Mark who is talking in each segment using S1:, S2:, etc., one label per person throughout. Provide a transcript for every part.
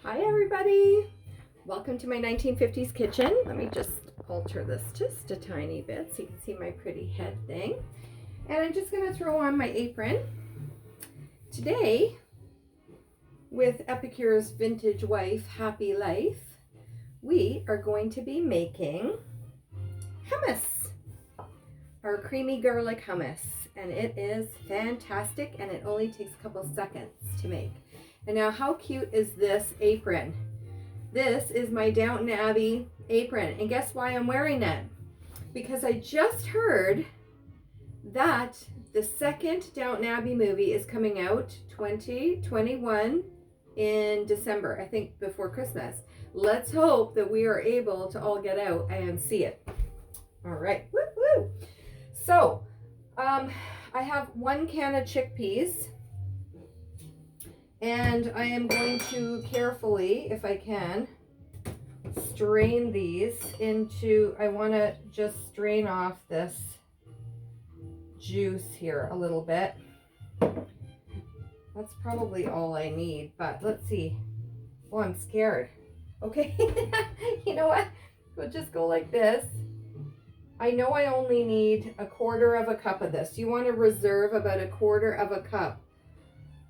S1: Hi everybody! Welcome to my 1950s kitchen. Let me just alter this just a tiny bit so you can see my pretty head thing. And I'm just going to throw on my apron. Today, with Epicure's Vintage Wife Happy Life, we are going to be making hummus. Our creamy garlic hummus. And it is fantastic and it only takes a couple seconds to make. And now how cute is this apron? This is my Downton Abbey apron. And guess why I'm wearing it? Because I just heard that the second Downton Abbey movie is coming out 2021 in December, I think before Christmas. Let's hope that we are able to all get out and see it. All right, woo woo. So, I have 1 can of chickpeas. And I am going to carefully, if I can, strain these into, I want to just strain off this juice here a little bit. That's probably all I need, but let's see. Oh, I'm scared. Okay, you know what? We'll just go like this. I know I only need 1/4 cup of this. You want to reserve about 1/4 cup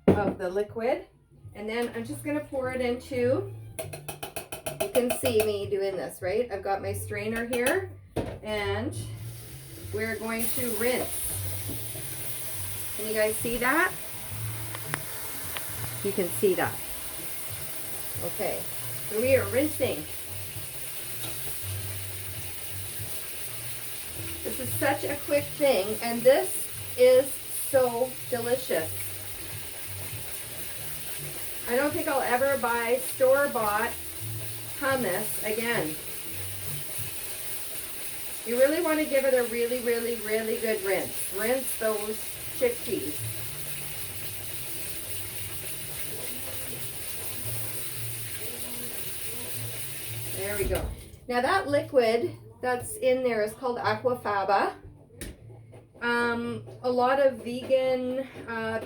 S1: of the liquid, and then I'm just going to pour it into, you can see me doing this, right? I've got my strainer here and we're going to rinse. Can you guys see that? You can see that. Okay, so we are rinsing. This is such a quick thing, and this is so delicious. I don't think I'll ever buy store-bought hummus again. You really want to give it a really, really, really good rinse. Rinse those chickpeas. There we go. Now that liquid that's in there is called aquafaba. A lot of vegan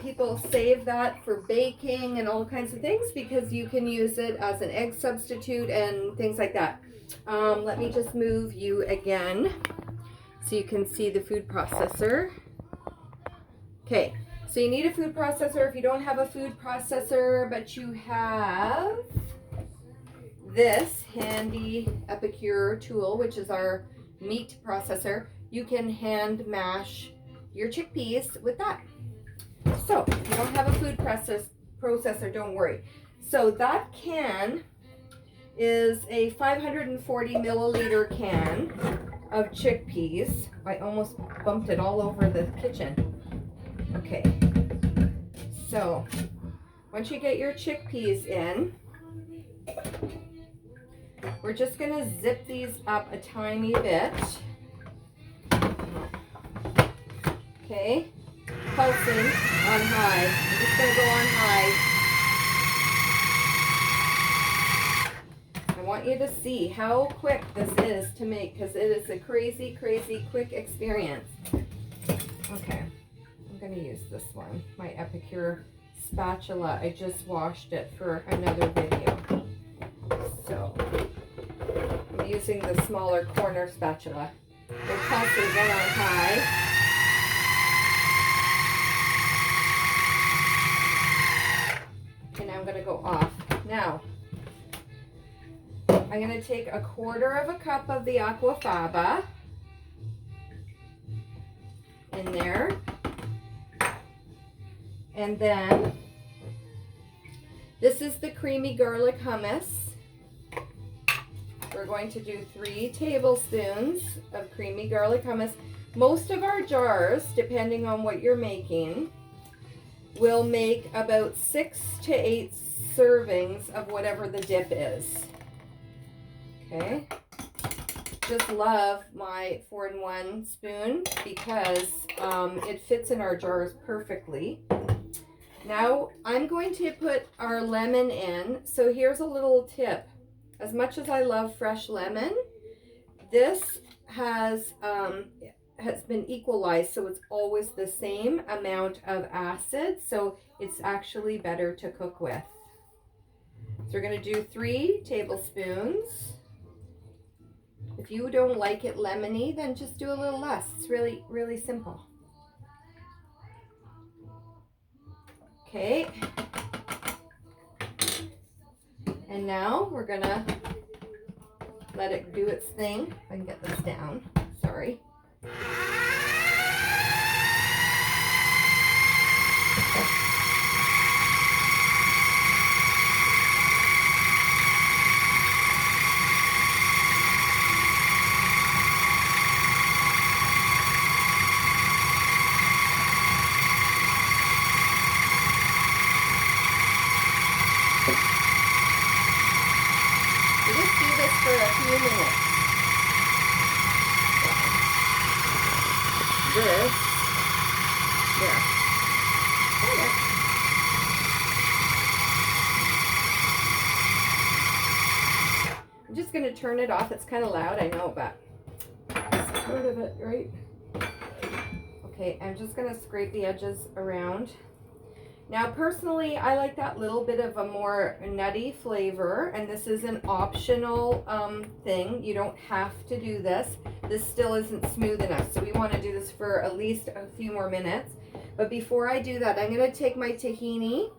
S1: people save that for baking and all kinds of things because you can use it as an egg substitute and things like that. Let me just move you again so you can see the food processor. Okay, so you need a food processor. If you don't have a food processor, but you have this handy Epicure tool, which is our meat processor, you can hand mash your chickpeas with that. So if you don't have a food processor, don't worry. So that can is a 540 milliliter can of chickpeas. I almost bumped it all over the kitchen. Okay, so once you get your chickpeas in, we're just going to zip these up a tiny bit. Okay, pulsing on high. I'm just going to go on high. I want you to see how quick this is to make because it is a crazy, crazy quick experience. Okay, I'm going to use this one, my Epicure spatula. I just washed it for another video. So I'm using the smaller corner spatula. We'll pulse it again on high. And I'm going to go off. Now, I'm going to take 1/4 cup of the aquafaba in there. And then, this is the creamy garlic hummus. We're going to do 3 tablespoons of creamy garlic hummus. Most of our jars, depending on what you're making, will make about 6 to 8 servings of whatever the dip is. Okay. Just love my 4-in-1 spoon because it fits in our jars perfectly. Now I'm going to put our lemon in. So here's a little tip. As much as I love fresh lemon, this has been equalized, so it's always the same amount of acid, so it's actually better to cook with. So we're going to do 3 tablespoons. If you don't like it lemony, then just do a little less. It's really, really simple. Okay. And now we're going to let it do its thing. If I can get this down. Sorry. For a few minutes. This, there. Okay. I'm just going to turn it off. It's kind of loud, I know, but that's part of it, right? Okay, I'm just going to scrape the edges around. Now, personally, I like that little bit of a more nutty flavor, and this is an optional thing. You don't have to do this. This still isn't smooth enough, so we want to do this for at least a few more minutes. But before I do that, I'm going to take my tahini,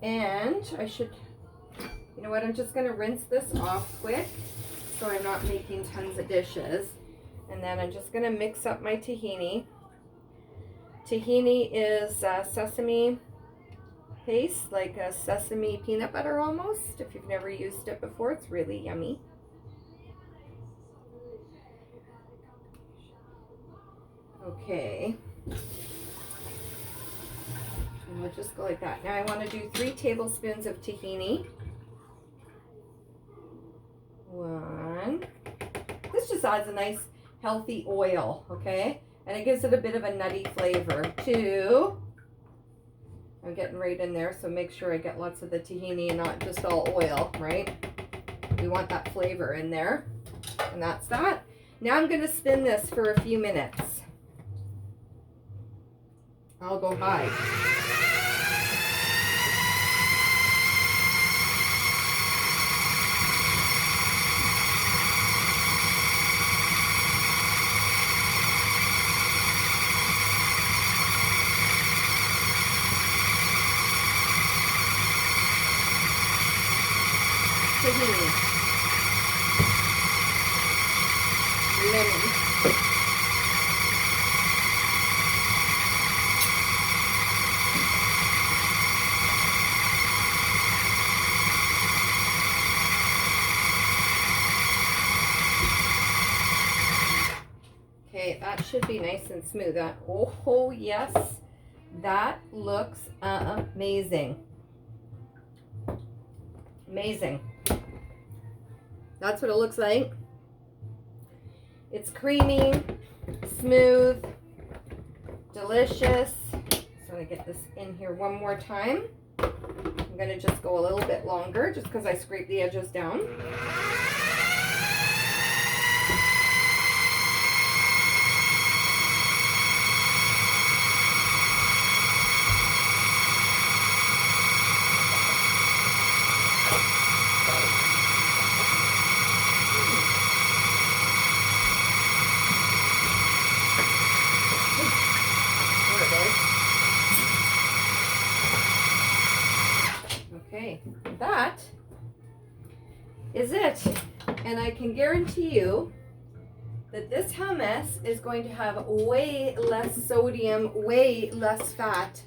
S1: and you know what, I'm just going to rinse this off quick so I'm not making tons of dishes. And then I'm just going to mix up my tahini. Tahini is sesame paste, like a sesame peanut butter almost. If you've never used it before, it's really yummy. Okay. And we'll just go like that. Now I want to do 3 tablespoons of tahini. 1. This just adds a nice healthy oil, okay? And it gives it a bit of a nutty flavor. 2. I'm getting right in there, so make sure I get lots of the tahini and not just all oil, right? We want that flavor in there. And that's that. Now I'm going to spin this for a few minutes. I'll go high. Tahini, lemon, okay, that should be nice and smooth. Oh yes, that looks amazing. Amazing. That's what it looks like. It's creamy, smooth, delicious. So I get this in here one more time. I'm going to just go a little bit longer just because I scraped the edges down. Okay, that is it. And I can guarantee you that this hummus is going to have way less sodium, way less fat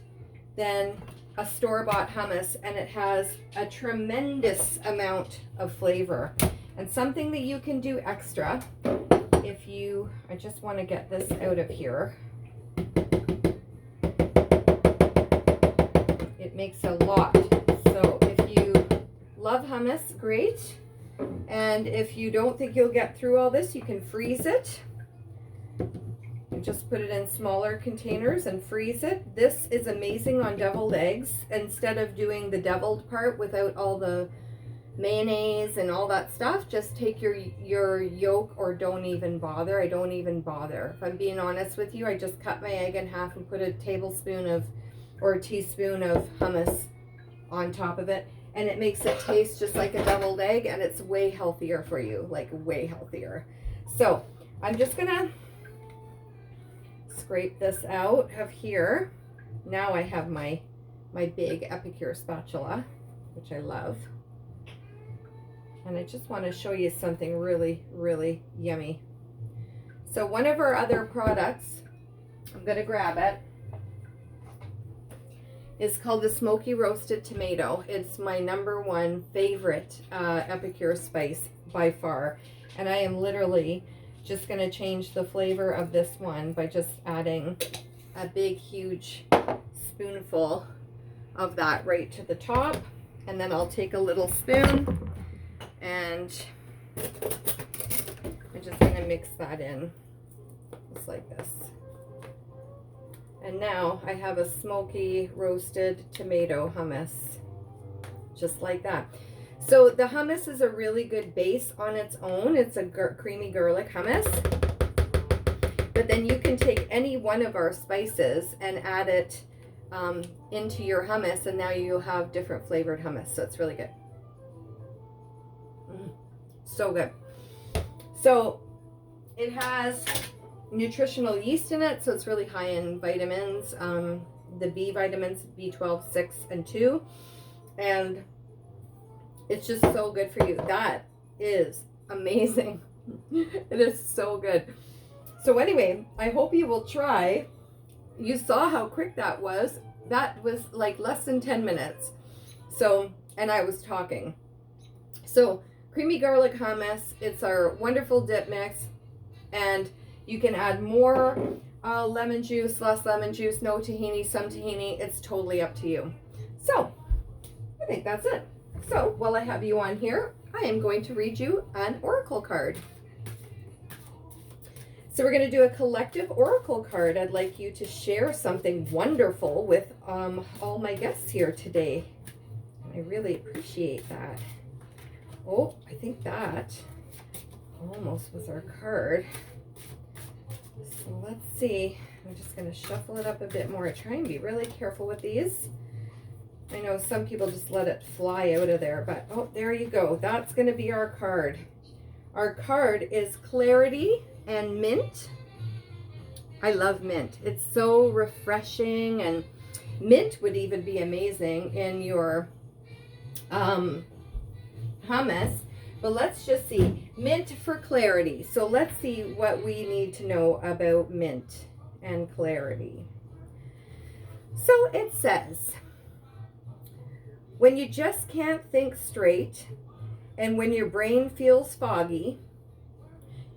S1: than a store-bought hummus, and it has a tremendous amount of flavor. And something that you can do extra if you, I just want to get this out of here. It makes a lot. So if you love hummus, great. And if you don't think you'll get through all this, you can freeze it. You just put it in smaller containers and freeze it. This is amazing on deviled eggs. Instead of doing the deviled part without all the mayonnaise and all that stuff, just take your yolk, or don't even bother. I don't even bother. If I'm being honest with you, I just cut my egg in half and put a tablespoon of or a teaspoon of hummus on top of it, and it makes it taste just like a deviled egg, and it's way healthier for you, like way healthier. So I'm just gonna scrape this out of here. Now I have my big Epicure spatula, which I love. And I just want to show you something really, really yummy. So one of our other products, I'm going to grab it, is called the Smoky Roasted Tomato. It's my #1 favorite Epicure spice by far. And I am literally just going to change the flavor of this one by just adding a big, huge spoonful of that right to the top. And then I'll take a little spoon and I'm just going to mix that in just like this. And now I have a smoky roasted tomato hummus, just like that. So the hummus is a really good base on its own. It's a creamy garlic hummus. But then you can take any one of our spices and add it into your hummus, and now you'll have different flavored hummus. So it's really good. So good. So it has nutritional yeast in it, so it's really high in vitamins, the B vitamins, B12, 6, and 2, and it's just so good for you. That is amazing. It is so good. So anyway, I hope you will try. You saw how quick that was. That was like less than 10 minutes. So, and I was talking. So creamy garlic hummus, it's our wonderful dip mix, and you can add more lemon juice, less lemon juice, no tahini, some tahini. It's totally up to you. So I think that's it. So while I have you on here, I am going to read you an oracle card. So we're going to do a collective oracle card. I'd like you to share something wonderful with all my guests here today. I really appreciate that. Oh, I think that almost was our card. So let's see. I'm just going to shuffle it up a bit more. I try and be really careful with these. I know some people just let it fly out of there, but oh, there you go. That's going to be our card. Our card is Clarity and Mint. I love mint. It's so refreshing, and mint would even be amazing in your hummus. But let's just see. Mint for clarity. So let's see what we need to know about mint and clarity. So it says, when you just can't think straight and when your brain feels foggy,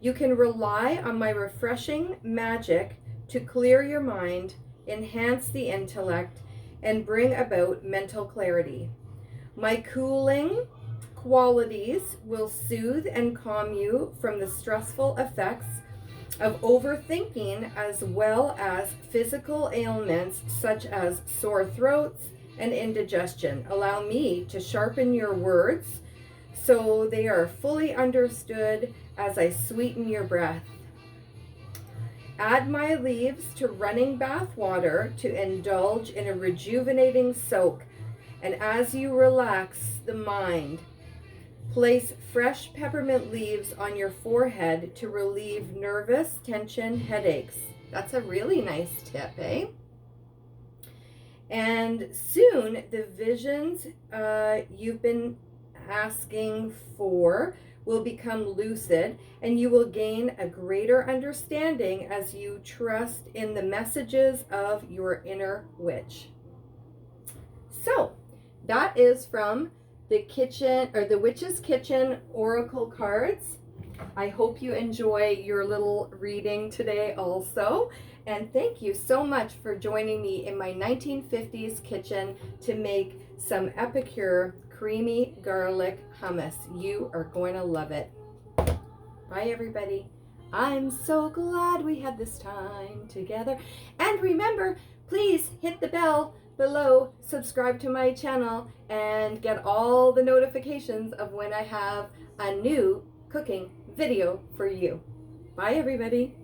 S1: you can rely on my refreshing magic to clear your mind, enhance the intellect, and bring about mental clarity. My cooling qualities will soothe and calm you from the stressful effects of overthinking, as well as physical ailments such as sore throats and indigestion. Allow me to sharpen your words so they are fully understood as I sweeten your breath. Add my leaves to running bath water to indulge in a rejuvenating soak. And as you relax the mind, place fresh peppermint leaves on your forehead to relieve nervous tension, headaches. That's a really nice tip, eh? And soon the visions you've been asking for will become lucid, and you will gain a greater understanding as you trust in the messages of your inner witch. So that is from the kitchen, or the Witch's Kitchen Oracle cards. I hope you enjoy your little reading today also. And thank you so much for joining me in my 1950s kitchen to make some Epicure creamy garlic hummus. You are going to love it. Bye, everybody. I'm so glad we had this time together. And remember, please hit the bell below, subscribe to my channel, and get all the notifications of when I have a new cooking video for you. Bye, everybody.